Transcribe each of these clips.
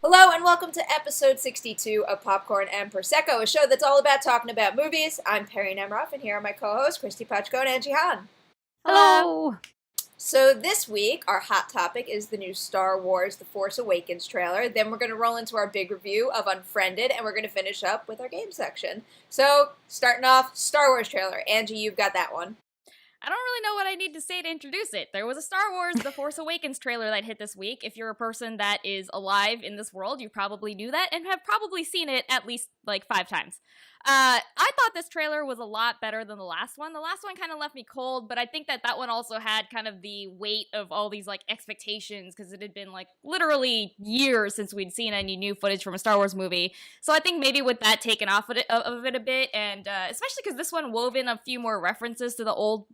Hello and welcome to episode 62 of Popcorn and Prosecco, a show that's all about talking about movies. I'm Perri Nemiroff, and here are my co-hosts, Kristy Puchko and Angie. Hello! So this week, our hot topic is the new Star Wars The Force Awakens trailer. Then we're going to roll into our big review of Unfriended, and we're going to finish up with our game section. So, starting off, Star Wars trailer. Angie, you've got that one. I don't really know what I need to say to introduce it. There was a Star Wars The Force Awakens trailer that hit this week. If you're a person that is alive in this world, you probably knew that and have probably seen it at least like 5 times. I thought this trailer was a lot better than the last one. The last one kind of left me cold, but I think that one also had kind of the weight of all these like expectations because it had been like literally years since we'd seen any new footage from a Star Wars movie. So I think maybe with that taken off of it a bit, and especially because this one wove in a few more references to the old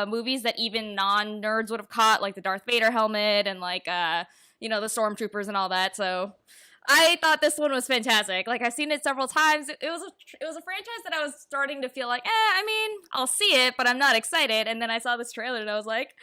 movies that even non-nerds would have caught, like the Darth Vader helmet and like the stormtroopers and all that. So I thought this one was fantastic. Like, I've seen it several times. It was a franchise that I was starting to feel like, I mean, I'll see it, but I'm not excited. And then I saw this trailer and I was like,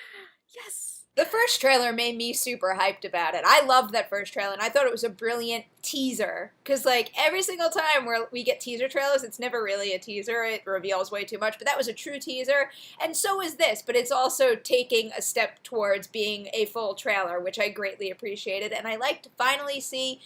yes. The first trailer made me super hyped about it. I loved that first trailer, and I thought it was a brilliant teaser. Because, like, every single time where we get teaser trailers, it's never really a teaser. It reveals way too much, but that was a true teaser. And so is this, but it's also taking a step towards being a full trailer, which I greatly appreciated. And I like to finally see,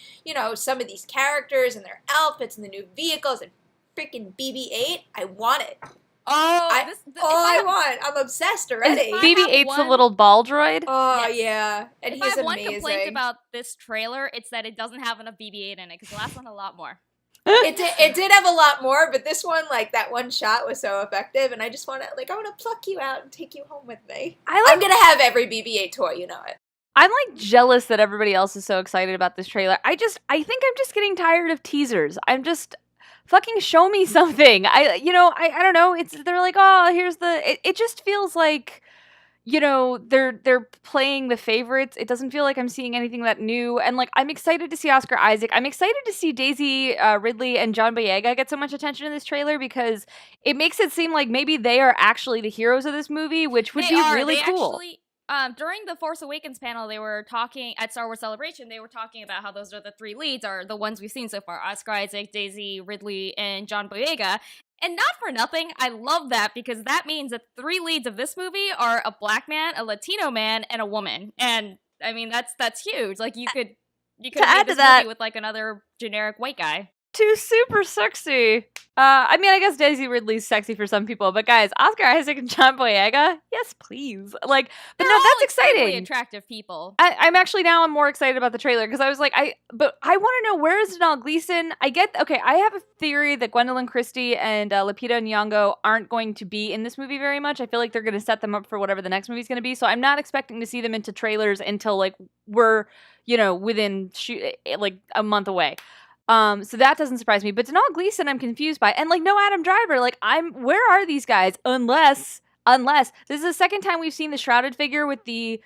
some of these characters and their outfits and the new vehicles and freaking BB-8. I want it. I want. I'm obsessed already. BB-8's the little ball droid. Oh, yes. Yeah. And he's amazing. If I have one complaint about this trailer, it's that it doesn't have enough BB-8 in it, because the last one had a lot more. It did have a lot more, but this one, like, that one shot was so effective, and I just want to, I want to pluck you out and take you home with me. I'm going to have every BB-8 toy, you know it. I'm, jealous that everybody else is so excited about this trailer. I think I'm just getting tired of teasers. I'm just... Fucking show me something. I don't know. They're like, oh, here's it just feels like, they're playing the favorites. It doesn't feel like I'm seeing anything that new. And I'm excited to see Oscar Isaac. I'm excited to see Daisy Ridley and John Boyega get so much attention in this trailer because it makes it seem like maybe they are actually the heroes of this movie, which would be really cool. During the Force Awakens panel, they were talking at Star Wars Celebration. They were talking about how those are the 3 leads, are the ones we've seen so far: Oscar Isaac, Daisy Ridley, and John Boyega. And not for nothing, I love that because that means that 3 leads of this movie are a black man, a Latino man, and a woman. And I mean, that's huge. Like you could have made this movie with another generic white guy. Too super sexy. I mean, I guess Daisy Ridley's sexy for some people, but guys, Oscar Isaac and John Boyega, yes, please. But no, that's exciting. Attractive people. I'm actually now more excited about the trailer because I was like, I want to know, where is Donald Gleason? I have a theory that Gwendolyn Christie and Lupita Nyong'o aren't going to be in this movie very much. I feel like they're going to set them up for whatever the next movie's going to be. So I'm not expecting to see them into trailers until we're within a month away. So that doesn't surprise me. But Donald Gleason, I'm confused by, and no Adam Driver. Where are these guys? Unless this is the second time we've seen the shrouded figure with the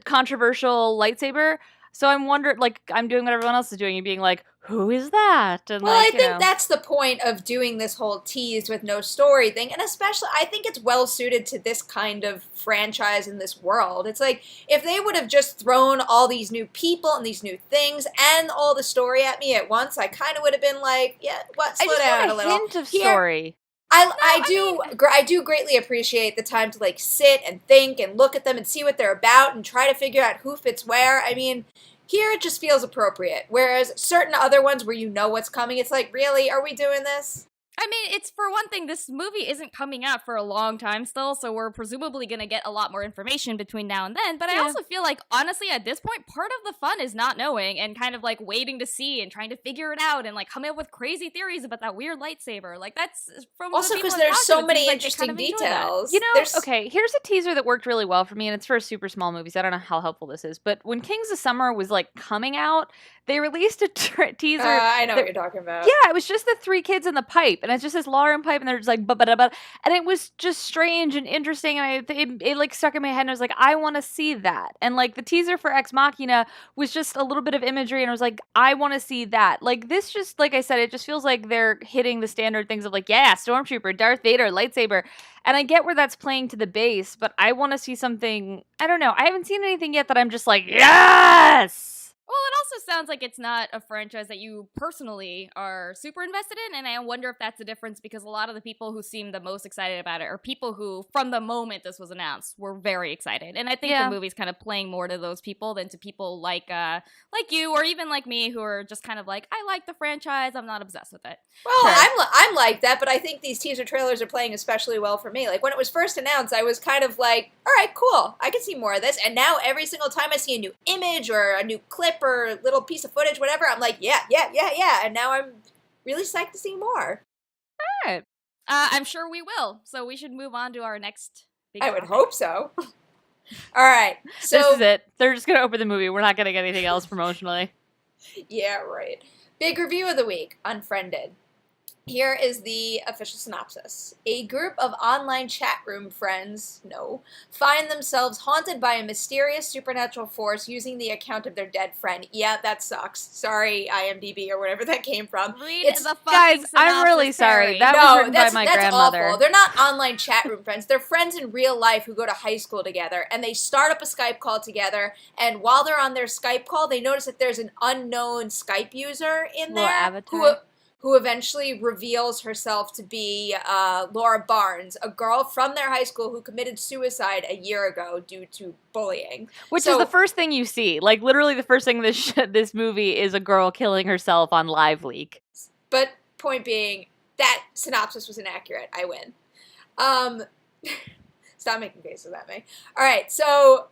controversial lightsaber. So I'm wondering, I'm doing what everyone else is doing and being like, who is that? And I think that's the point of doing this whole tease with no story thing. And especially, I think it's well suited to this kind of franchise in this world. It's like, if they would have just thrown all these new people and these new things and all the story at me at once, I kind of would have been like, yeah, slow down a little. Hint of story. I do greatly appreciate the time to sit and think and look at them and see what they're about and try to figure out who fits where. I mean, here it just feels appropriate. Whereas certain other ones where what's coming, it's like, really, are we doing this? I mean, it's, for one thing, this movie isn't coming out for a long time still, so we're presumably going to get a lot more information between now and then, but I also feel like, honestly, at this point, part of the fun is not knowing and kind of, waiting to see and trying to figure it out and, coming up with crazy theories about that weird lightsaber. That's from also because there's so many interesting details. Okay, here's a teaser that worked really well for me, and it's for a super small movie, so I don't know how helpful this is, but when Kings of Summer was, coming out, they released a teaser. I know what you're talking about. Yeah, it was just the 3 kids in the pipe, and it's just this Lauren pipe, and they're just like, ba-ba-da-ba, and it was just strange and interesting, and it stuck in my head, and I was like, I want to see that. And the teaser for Ex Machina was just a little bit of imagery, and I was like, I want to see that. This just, like I said, it just feels like they're hitting the standard things of Stormtrooper, Darth Vader, lightsaber, and I get where that's playing to the base, but I want to see something. I don't know, I haven't seen anything yet that I'm just like, yes. Well, it also sounds like it's not a franchise that you personally are super invested in, and I wonder if that's the difference because a lot of the people who seem the most excited about it are people who, from the moment this was announced, were very excited. And I think the movie's kind of playing more to those people than to people like you or even like me who are just kind of like, I like the franchise, I'm not obsessed with it. Well, sure. I'm like that, but I think these teaser trailers are playing especially well for me. Like, when it was first announced, I was kind of like, all right, cool, I can see more of this. And now every single time I see a new image or a new clip or a little piece of footage, whatever, I'm like, yeah. And now I'm really psyched to see more. All right. I'm sure we will. So we should move on to our next big topic. I would hope so. All right. So this is it. They're just going to open the movie. We're not getting anything else promotionally. Yeah, right. Big review of the week, Unfriended. Here is the official synopsis. A group of online chat room friends, find themselves haunted by a mysterious supernatural force using the account of their dead friend. Yeah, that sucks. Sorry, IMDb or whatever that came from. Read the fucking guys, synopsis, I'm really sorry. Perri. That was written by my that's grandmother. Awful. They're not online chat room friends. They're friends in real life who go to high school together, and they start up a Skype call together, and while they're on their Skype call, they notice that there's an unknown Skype user in there avatar. who eventually reveals herself to be Laura Barnes, a girl from their high school who committed suicide a year ago due to bullying. Which is the first thing you see. Like, literally the first thing this movie is a girl killing herself on live leak. But point being, that synopsis was inaccurate. I win. Stop making faces at me. All right, so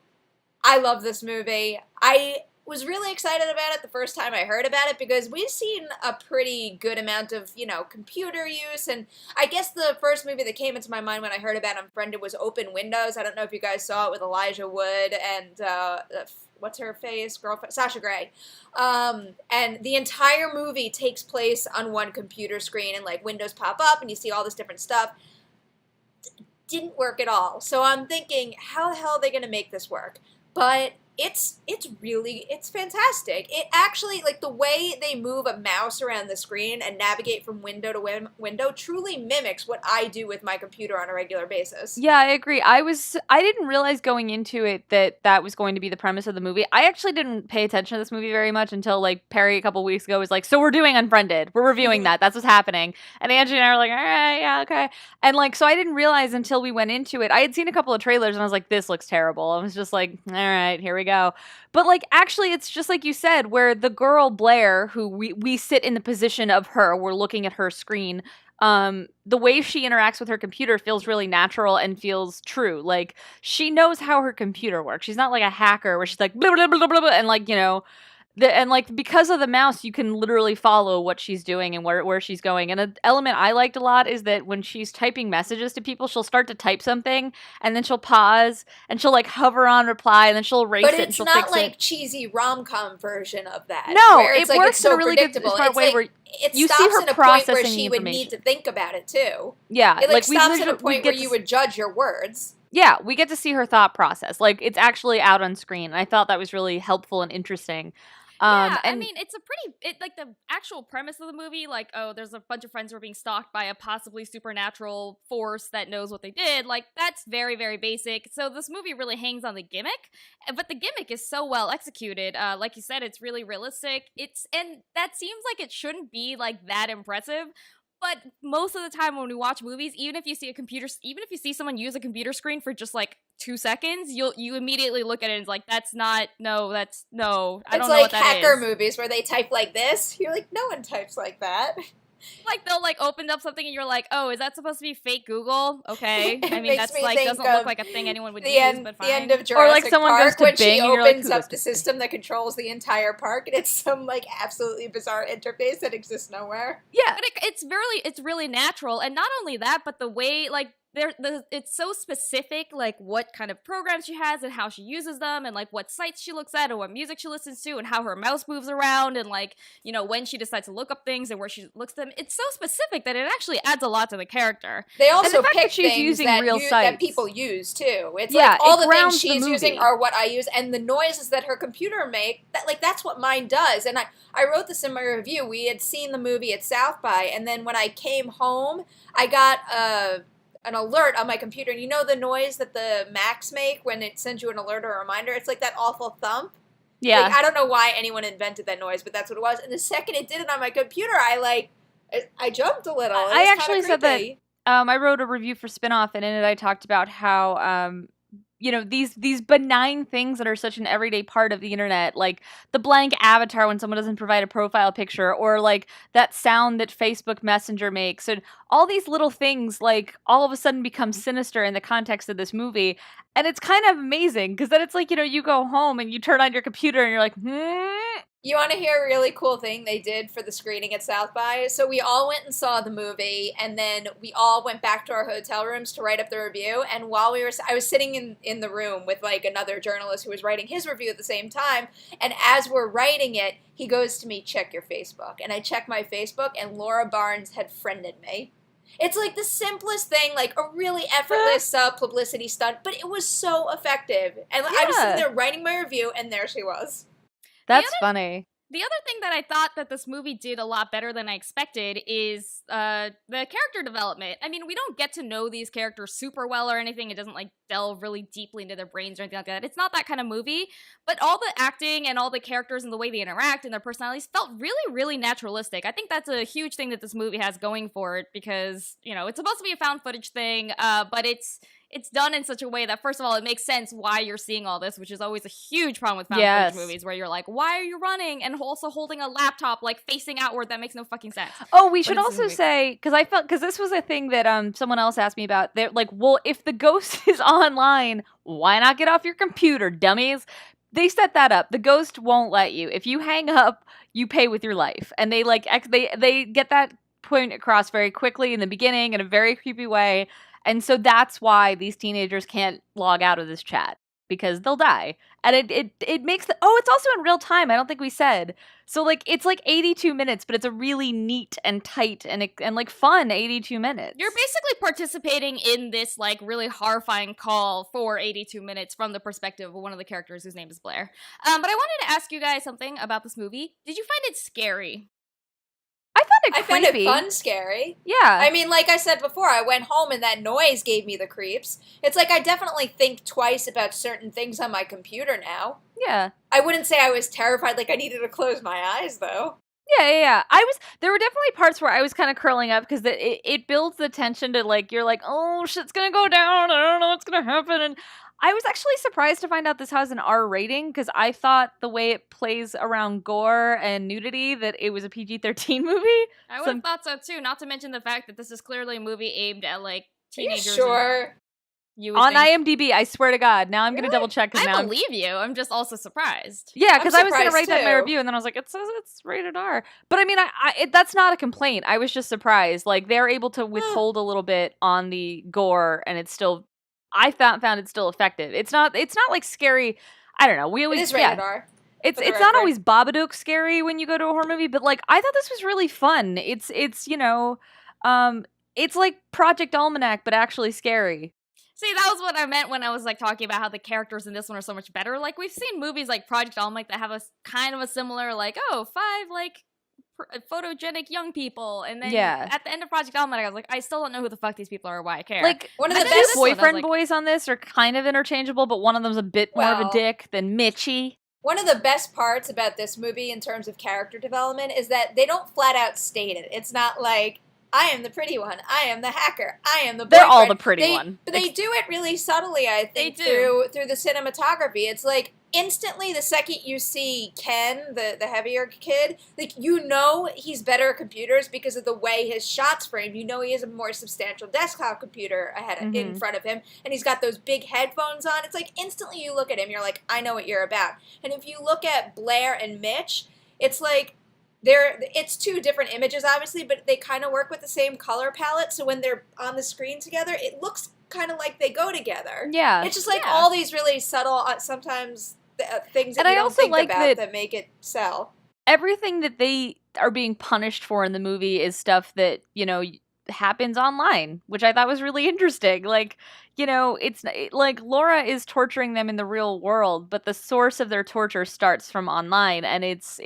I love this movie. I was really excited about it the first time I heard about it because we've seen a pretty good amount of, computer use. And I guess the first movie that came into my mind when I heard about Unfriended was Open Windows. I don't know if you guys saw it with Elijah Wood and, what's her face? Girlfriend? Sasha Grey. And the entire movie takes place on one computer screen and, windows pop up and you see all this different stuff. Didn't work at all. So I'm thinking, how the hell are they going to make this work? But it's fantastic. It actually, the way they move a mouse around the screen and navigate from window to window truly mimics what I do with my computer on a regular basis. Yeah, I agree. I didn't realize going into it that was going to be the premise of the movie. I actually didn't pay attention to this movie very much until, Perri a couple weeks ago was like, so we're doing Unfriended. We're reviewing that. That's what's happening. And Angie and I were like, all right, yeah, okay. And, so I didn't realize until we went into it. I had seen a couple of trailers and I was like, this looks terrible. I was just like, all right, here we go. But actually it's just like you said, where the girl Blair, who we sit in the position of her, we're looking at her screen, the way she interacts with her computer feels really natural and feels true. She knows how her computer works. She's not like a hacker where she's like blah, blah, blah, blah, blah, and because of the mouse, you can literally follow what she's doing and where she's going. And an element I liked a lot is that when she's typing messages to people, she'll start to type something and then she'll pause and she'll hover on reply and then she'll erase it and she'll fix it. But it's not cheesy rom-com version of that. No, where it's it works it's so in a really good predictable. way where it you stops see her at a point processing where the she would need to think about it too. Yeah, it stops at a point where you would judge your words. Yeah, we get to see her thought process. It's actually out on screen. And I thought that was really helpful and interesting. I mean, it's a pretty, the actual premise of the movie, there's a bunch of friends who are being stalked by a possibly supernatural force that knows what they did, that's very, very basic. So this movie really hangs on the gimmick, but the gimmick is so well executed. Like you said, it's really realistic. And that seems like it shouldn't be, that impressive. But most of the time when we watch movies, even if you see someone use a computer screen for just 2 seconds, you immediately look at it and it's I don't know what that is. It's like hacker movies where they type like this. You're like, no one types like that. They'll open up something and you're like, oh, is that supposed to be fake Google? Okay. I mean, that's doesn't look like a thing anyone would use, but fine. The end of Jurassic someone Park goes to when Bing she and you're opens like, up the system that controls the entire park and it's some absolutely bizarre interface that exists nowhere. Yeah, but it's really natural, and not only that, but the way it's so specific, what kind of programs she has and how she uses them and what sites she looks at and what music she listens to and how her mouse moves around and when she decides to look up things and where she looks at them. It's so specific that it actually adds a lot to the character. They also pick she's things using that, real that people use too. It's all the things she's using are what I use, and the noises that her computer make, that's what mine does. And I wrote this in my review. We had seen the movie at South by, and then when I came home, I got an alert on my computer, and the noise that the Macs make when it sends you an alert or a reminder? It's that awful thump. Yeah. Like, I don't know why anyone invented that noise, but that's what it was. And the second it did it on my computer, I jumped a little. I actually said that I wrote a review for Spinoff, and in it I talked about how these benign things that are such an everyday part of the internet, like the blank avatar when someone doesn't provide a profile picture, or like that sound that Facebook Messenger makes, and all these little things like all of a sudden become sinister in the context of this movie. And it's kind of amazing because then it's like, you go home and you turn on your computer and you're like, You want to hear a really cool thing they did for the screening at South by? So we all went and saw the movie, and then we all went back to our hotel rooms to write up the review. And while I was sitting in the room with like another journalist who was writing his review at the same time. And as we're writing it, he goes to me, check your Facebook. And I check my Facebook, and Laura Barnes had friended me. It's like the simplest thing, like a really effortless publicity stunt, but it was so effective. And I was sitting there writing my review, and there she was. That's funny. The other thing that I thought that this movie did a lot better than I expected is the character development. I mean, we don't get to know these characters super well or anything. It doesn't like delve really deeply into their brains or anything like that. It's not that kind of movie. But all the acting and all the characters and the way they interact and their personalities felt really, really naturalistic. I think that's a huge thing that this movie has going for it because, it's supposed to be a found footage thing, but it's done in such a way that, first of all, it makes sense why you're seeing all this, which is always a huge problem with found footage movies, where you're like, why are you running? And also holding a laptop, like, facing outward. That makes no fucking sense. Oh, we should also say, because this was a thing that someone else asked me about. They're like, well, if the ghost is online, why not get off your computer, dummies? They set that up. The ghost won't let you. If you hang up, you pay with your life. And they, they get that point across very quickly in the beginning in a very creepy way. And so that's why these teenagers can't log out of this chat, because they'll die. And it makes it's also in real time. I don't think we said. So like it's like 82 minutes, but it's a really neat and tight and like fun 82 minutes. You're basically participating in this like really horrifying call for 82 minutes from the perspective of one of the characters whose name is Blair. But I wanted to ask you guys something about this movie. Did you find it scary? I found it fun, scary. Yeah. I mean, like I said before, I went home and that noise gave me the creeps. It's like I definitely think twice about certain things on my computer now. Yeah. I wouldn't say I was terrified, like I needed to close my eyes, though. Yeah. There were definitely parts where I was kind of curling up because it builds the tension to like, you're like, oh, shit's gonna go down. I don't know what's gonna happen. And I was actually surprised to find out this has an R rating because I thought the way it plays around gore and nudity that it was a PG-13 movie. I would have thought so too, not to mention the fact that this is clearly a movie aimed at like teenagers. Are you sure? On IMDb, I swear to God. Now I'm going to double check. I believe you. I'm just also surprised. Yeah, because I was going to write that in my review, and then I was like, it says it's rated R. But I mean, that's not a complaint. I was just surprised. Like, they're able to withhold a little bit on the gore, and it's still... I found it still effective. It's not like scary. I don't know. It is rated R. It's not always Babadook scary when you go to a horror movie, but like I thought this was really fun. It's it's like Project Almanac, but actually scary. See, that was what I meant when I was like talking about how the characters in this one are so much better. Like we've seen movies like Project Almanac that have a kind of a similar like 5 like photogenic young people, and then at the end of Project Almanac, I was like, I still don't know who the fuck these people are or why I care. Like one of the best boyfriend boys on this are kind of interchangeable, but one of them's a bit more of a dick than Mitchie. One of the best parts about this movie in terms of character development is that they don't flat out state it. It's not like, I am the pretty one, I am the hacker, I am the boyfriend. They're all the pretty one. But they do it really subtly, I think, through the cinematography. It's like, instantly, the second you see Ken, the heavier kid, like, you know he's better at computers because of the way his shots frame. You know he has a more substantial desktop computer in front of him, and he's got those big headphones on. It's like, instantly you look at him, you're like, I know what you're about. And if you look at Blair and Mitch, it's like, it's two different images, obviously, but they kind of work with the same color palette, so when they're on the screen together, it looks kind of like they go together. Yeah. It's just like all these really subtle, sometimes things that you don't think about that make it sell. Everything that they are being punished for in the movie is stuff that, happens online, which I thought was really interesting. Like, it's like Laura is torturing them in the real world, but the source of their torture starts from online, and it's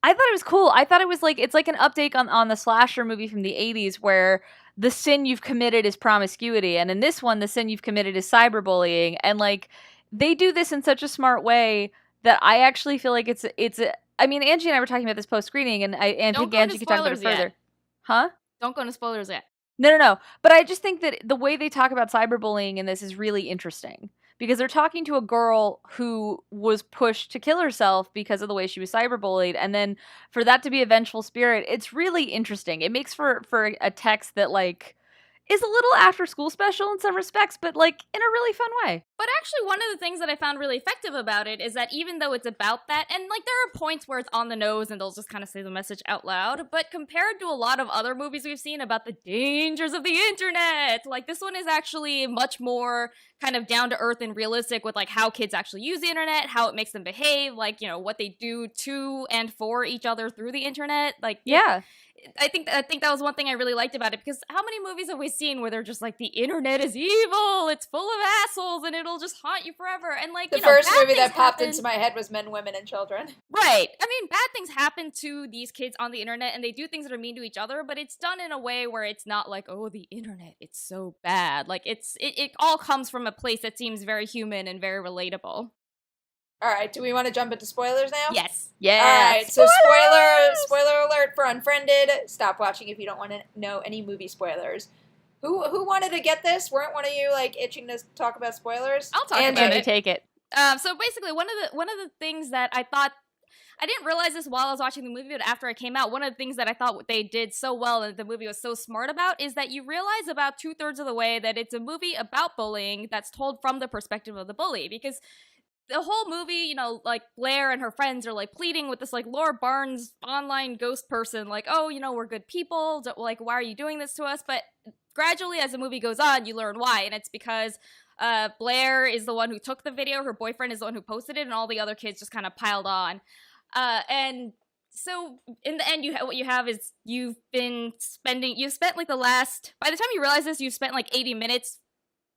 I thought it was cool. I thought it was like, it's like an update on the slasher movie from the 80s where the sin you've committed is promiscuity. And in this one, the sin you've committed is cyberbullying. And like, they do this in such a smart way that I actually feel like it's I mean, Angie and I were talking about this post-screening, and I think Angie could talk about it further. Yet. Huh? Don't go into spoilers yet. No. But I just think that the way they talk about cyberbullying in this is really interesting. Because they're talking to a girl who was pushed to kill herself because of the way she was cyberbullied. And then for that to be a vengeful spirit, it's really interesting. It makes for a text that, like, is a little after school special in some respects, but like in a really fun way. But actually, one of the things that I found really effective about it is that even though it's about that, and like there are points where it's on the nose and they'll just kind of say the message out loud, but compared to a lot of other movies we've seen about the dangers of the internet, like this one is actually much more kind of down to earth and realistic with like how kids actually use the internet, how it makes them behave, like, you know, what they do to and for each other through the internet. Like, yeah. I think that was one thing I really liked about it, because how many movies have we seen where they're just like, the internet is evil, it's full of assholes, and it'll just haunt you forever, and like, the first movie that popped into my head was Men, Women, and Children. Right. I mean, bad things happen to these kids on the internet, and they do things that are mean to each other, but it's done in a way where it's not like, oh, the internet, it's so bad. Like, it all comes from a place that seems very human and very relatable. All right, do we want to jump into spoilers now? Yes. Yeah. All right, so spoiler alert for Unfriended. Stop watching if you don't want to know any movie spoilers. Who wanted to get this? Weren't one of you like itching to talk about spoilers? I'll talk about it. Take it. So basically, one of the things that I thought, I didn't realize this while I was watching the movie, but after it came out, one of the things that I thought they did so well and the movie was so smart about is that you realize about 2/3 of the way that it's a movie about bullying that's told from the perspective of the bully, because the whole movie, you know, like Blair and her friends are like pleading with this like Laura Barnes online ghost person, like, oh, you know, we're good people, like, why are you doing this to us? But gradually as the movie goes on, you learn why, and it's because Blair is the one who took the video, her boyfriend is the one who posted it, and all the other kids just kind of piled on. And so in the end, what you have is you've spent like the last, by the time you realize this, you've spent like 80 minutes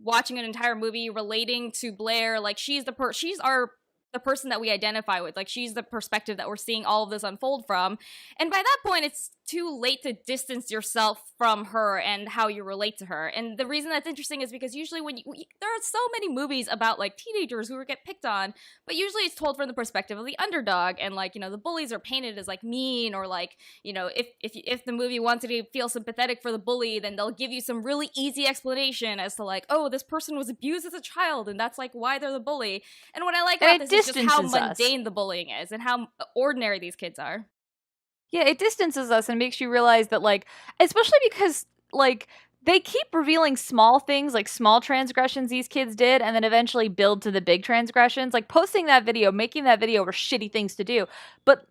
watching an entire movie relating to Blair. Like, she's the person that we identify with. Like, she's the perspective that we're seeing all of this unfold from. And by that point, it's too late to distance yourself from her and how you relate to her. And the reason that's interesting is because usually there are so many movies about like teenagers who get picked on, but usually it's told from the perspective of the underdog, and like, you know, the bullies are painted as like mean, or like, you know, if the movie wants you to feel sympathetic for the bully, then they'll give you some really easy explanation as to like, oh, this person was abused as a child and that's like why they're the bully. And what I like about this is just how mundane the bullying is and how ordinary these kids are. Yeah, it distances us and makes you realize that, like, especially because, like, they keep revealing small things, like small transgressions these kids did, and then eventually build to the big transgressions. Like, posting that video, making that video were shitty things to do. But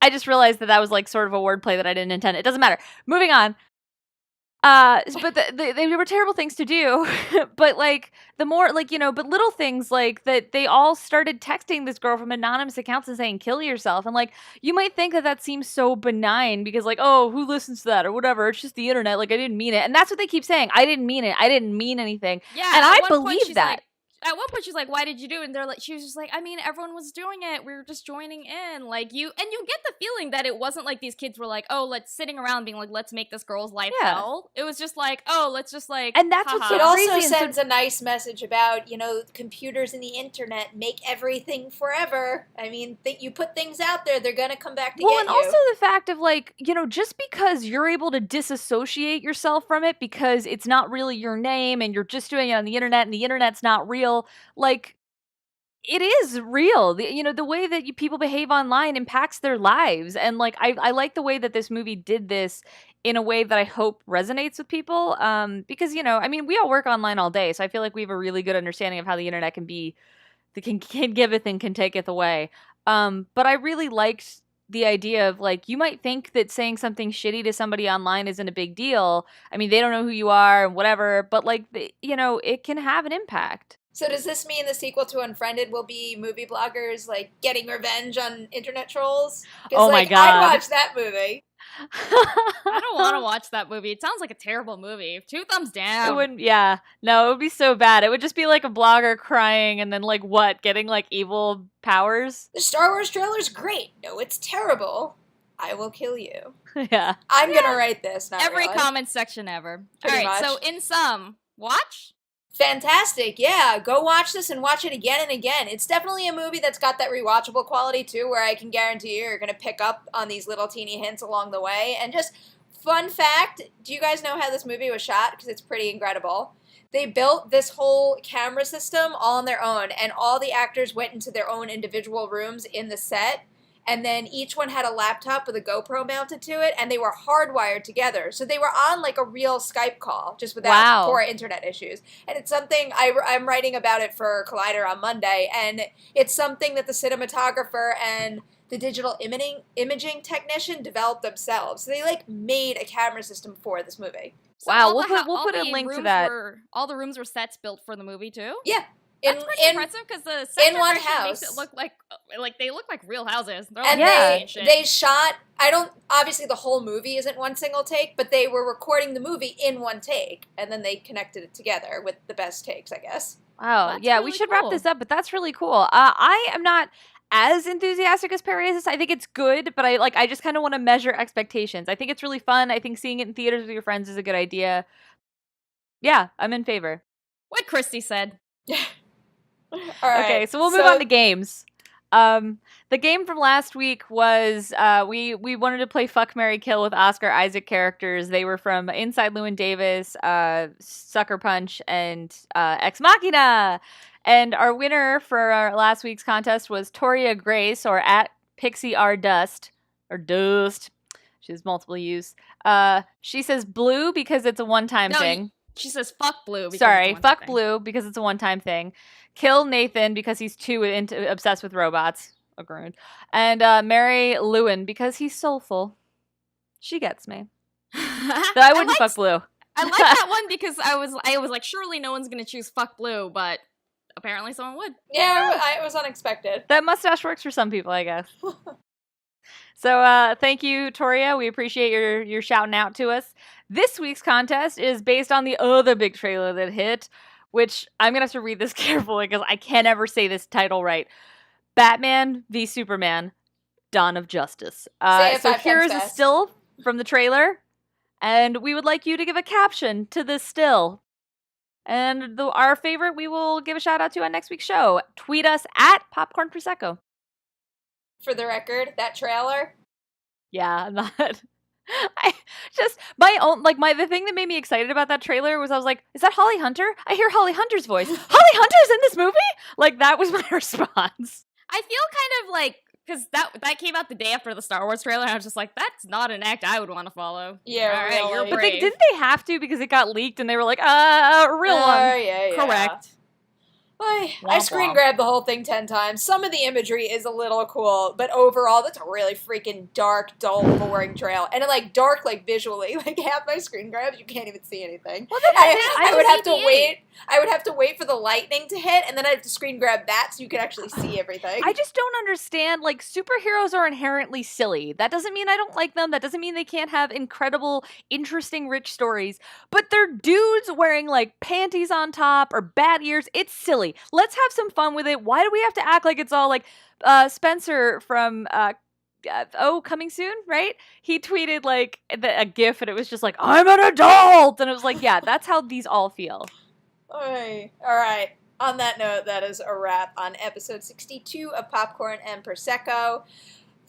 I just realized that was, like, sort of a wordplay that I didn't intend. It doesn't matter. Moving on. But they were terrible things to do. But, like, the more, like, you know, but little things like that they all started texting this girl from anonymous accounts and saying, kill yourself. And, like, you might think that seems so benign because, like, oh, who listens to that or whatever. It's just the internet. Like, I didn't mean it. And that's what they keep saying. I didn't mean it. I didn't mean anything. Yeah. And I believe that. Like, at one point she's like, why did you do it? And they're like, she was just like, I mean, everyone was doing it, we were just joining in. Like, you get the feeling that it wasn't like these kids were like, oh, let's sitting around being like, let's make this girl's life hell. It was just like, oh, let's just like, and that's what's so it also sends a nice message about, you know, computers and the internet make everything forever. I mean, you put things out there, they're gonna come back to get you. Well, and also the fact of, like, you know, just because you're able to disassociate yourself from it because it's not really your name and you're just doing it on the internet and the internet's not real, like, it is real. You know, the way that people behave online impacts their lives. And, like, I like the way that this movie did this in a way that I hope resonates with people. Because, you know, I mean, we all work online all day, so I feel like we have a really good understanding of how the internet can giveth and can taketh away. But I really liked the idea of, like, you might think that saying something shitty to somebody online isn't a big deal. I mean, they don't know who you are and whatever, but, like, you know, it can have an impact. So does this mean the sequel to Unfriended will be movie bloggers, like, getting revenge on internet trolls? Oh, my God. I'd watch that movie. I don't want to watch that movie. It sounds like a terrible movie. 2 thumbs down. It wouldn't, yeah. No, it would be so bad. It would just be like a blogger crying and then, like, what? Getting, like, evil powers? The Star Wars trailer's great. No, it's terrible. I will kill you. Yeah. I'm gonna write this, not Every really. comment section ever. Pretty All right, much. so in sum, watch? Fantastic. Yeah, go watch this and watch it again and again. It's definitely a movie that's got that rewatchable quality too, where I can guarantee you're going to pick up on these little teeny hints along the way. And just fun fact, do you guys know how this movie was shot? Because it's pretty incredible. They built this whole camera system all on their own, and all the actors went into their own individual rooms in the set. And then each one had a laptop with a GoPro mounted to it, and they were hardwired together. So they were on like a real Skype call, just without poor internet issues. And it's something, I'm writing about it for Collider on Monday, and it's something that the cinematographer and the digital imaging technician developed themselves. So they like made a camera system for this movie. So wow, we'll put a link to that. All the rooms were sets built for the movie too? Yeah. That's pretty impressive because the set in one decoration house makes it look like they look like real houses. They're and like they shot. Obviously the whole movie isn't one single take, but they were recording the movie in one take, and then they connected it together with the best takes, I guess. Wow, that's yeah, really we should cool. wrap this up, but that's really cool. I am not as enthusiastic as Perri is. I think it's good, but I just kind of want to measure expectations. I think it's really fun. I think seeing it in theaters with your friends is a good idea. Yeah, I'm in favor. What Kristy said. All right, okay, so we'll move on to games. The game from last week was we wanted to play Fuck, Marry, Kill with Oscar Isaac characters. They were from Inside Llewyn Davis, Sucker Punch, and Ex Machina. And our winner for our last week's contest was Toria Grace, or at Pixie R Dust, or Dust. She has multiple use. She says blue because it's a one-time thing. She says fuck blue. Fuck blue because it's a one-time thing. Kill Nathan because he's too obsessed with robots. Agreed. And marry Llewyn because he's soulful. She gets me. But I wouldn't fuck blue. I like that one because I was like, surely no one's gonna choose fuck blue, but apparently someone would. Yeah, it was unexpected. That mustache works for some people, I guess. So thank you, Toria. We appreciate your shouting out to us. This week's contest is based on the other big trailer that hit, which I'm going to have to read this carefully because I can't ever say this title right. Batman v Superman, Dawn of Justice. So here is a still from the trailer, and we would like you to give a caption to this still. And our favorite we will give a shout out to on next week's show. Tweet us at Popcorn Prosecco. For the record, that trailer. Yeah, I'm not. The thing that made me excited about that trailer was I was like, is that Holly Hunter? I hear Holly Hunter's voice. Holly Hunter's in this movie? Like, that was my response. I feel kind of like, because that came out the day after the Star Wars trailer, and I was just like, that's not an act I would want to follow. Yeah, all right, you're But brave. didn't they have to because it got leaked and they were like, real one. Yeah. Correct. I screen grabbed the whole thing 10 times. Some of the imagery is a little cool, but overall, that's a really freaking dark, dull, boring trail. And dark, visually. Half my screen grabs, you can't even see anything. Well, I would have to wait. I would have to wait for the lightning to hit, and then I'd have to screen grab that so you could actually see everything. I just don't understand. Superheroes are inherently silly. That doesn't mean I don't like them. That doesn't mean they can't have incredible, interesting, rich stories. But they're dudes wearing, panties on top or bat ears. It's silly. Let's have some fun with it. Why do we have to act like it's all Spencer from coming soon, right? He tweeted a gif and it was just I'm an adult, and it was yeah, that's how these all feel. All right. On that note, that is a wrap on episode 62 of Popcorn and Prosecco.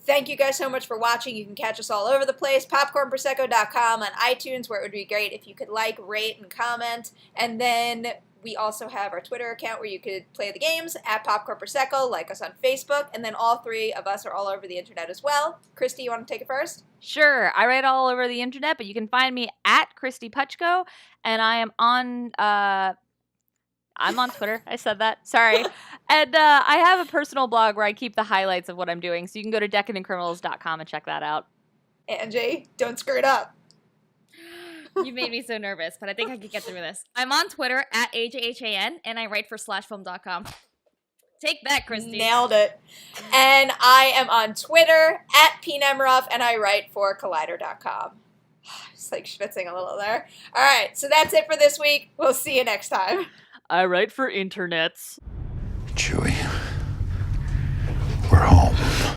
Thank you guys so much for watching. You can catch us all over the place. PopcornProsecco.com on iTunes, where it would be great if you could rate, and comment. And then we also have our Twitter account where you could play the games at Popcorn Prosecco, like us on Facebook, and then all three of us are all over the internet as well. Kristy, you want to take it first? Sure. I write all over the internet, but you can find me at Kristy Puchko, and I am on I'm on Twitter. I said that. Sorry. And I have a personal blog where I keep the highlights of what I'm doing, so you can go to decadentcriminals.com and check that out. Angie, don't screw it up. You made me so nervous, but I think I could get through this. I'm on Twitter at AJHAN, and I write for /film.com. Take that, Kristy. Nailed it. And I am on Twitter at Nemiroff, and I write for Collider.com. Just schwitzing a little there. All right, so that's it for this week. We'll see you next time. I write for internets. Chewie.